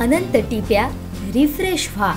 अनंत टिप्या refresh व्हा।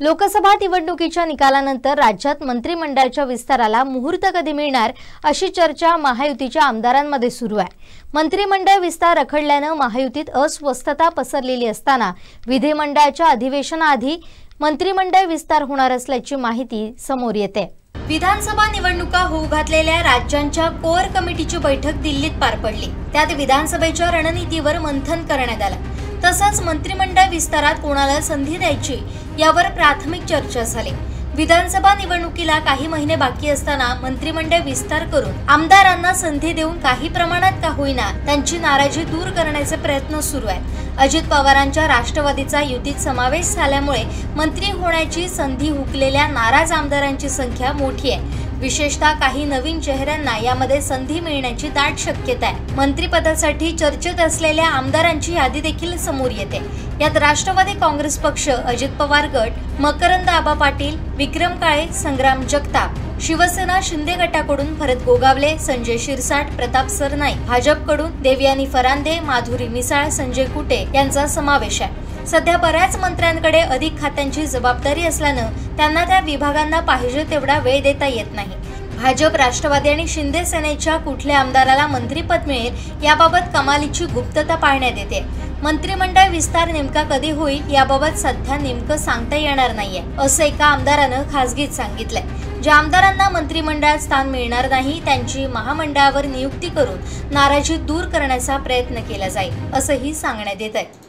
लोकसभा निवडणुकीच्या निकालानंतर राज्यात मंत्रिमंडळाच्या विस्ताराला मुहूर्त कधी मिळणार अशी चर्चा महायुतीच्या आमदारांमध्ये सुरू आहे। मंत्रिमंडळ विस्तार रखडल्याने महायुतीत अस्वस्थता पसरलेली असताना विधिमंडळाच्या अधिवेशनाआधी मंत्रिमंडळ विस्तार होणार असल्याची माहिती समोर येते। विधानसभा निवडणुका होऊ घातलेल्या राज्यांच्या कोअर कमिटीची बैठक दिल्लीत पार पडली। त्यात विधानसभेच्या रणनीतीवर मंथन करण्यात आलं। तसंच मंत्रिमंडळ विस्तारात कोणाला संधी द्यायची यावर प्राथमिक चर्चा झाली। विधानसभा निवडणुकीला काही महिने बाकी असताना मंत्रिमंडळ विस्तार करून आमदारांना संधी देऊन काही प्रमाणात का होईना त्यांची नाराजी दूर करण्याचे प्रयत्न सुरू आहेत। अजित पवारांच्या राष्ट्रवादीचा युतीत समावेश झाल्यामुळे मंत्री होण्याची संधी हुकलेल्या नाराज आमदारांची संख्या मोठी आहे। विशेषतः काही नवीन चेहऱ्यांना यामध्ये संधी मिळण्याची दाट शक्यता आहे। मंत्रिपदासाठी चर्चेत असलेल्या आमदारांची यादी देखील समोर येते। यात राष्ट्रवादी काँग्रेस पक्ष, अजित पवार गट, मकरंद आबा पाटील, विक्रम काळे, संग्राम जगताप, शिवसेना शिंदे गटाकडून भरत गोगावले, संजय शिरसाट, प्रताप सरनाईक, भाजपकडून देवयानी फरांदे, माधुरी मिसाळ, संजय कुटे यांचा समावेश आहे। सध्या बऱ्याच मंत्र्यांकडे अधिक खात्यांची जबाबदारी असल्याने त्यांना त्या विभागांना पाहिजे तेवढा वेळ देता येत नाही। भाजप, राष्ट्रवादी आणि शिंदे सेनेच्या कुठल्या आमदाराला मंत्रिपद मिळेल याबाबत कमालीची गुप्तता पाळण्यात येते। मंत्रिमंडळ विस्तार नेमका कधी होईल याबाबत सध्या नेमकं सांगता येणार नाहीये असं एका आमदारानं खासगीत सांगितलंय। ज्या आमदारांना मंत्रिमंडळात स्थान मिळणार नाही त्यांची महामंडळावर नियुक्ती करून नाराजी दूर करण्याचा प्रयत्न केला जाईल असंही सांगण्यात येत आहे।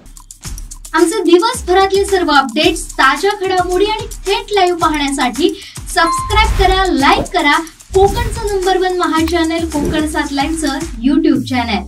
आमचे दिवसभरातले सर्व अपडेट्स, ताज्या घडामोडी आणि थेट लाईव्ह पाहण्यासाठी सबस्क्राइब करा, लाईक करा कोकणचं नंबर 1 महा चॅनल कोकण 7 लाईव्हचं YouTube चॅनल।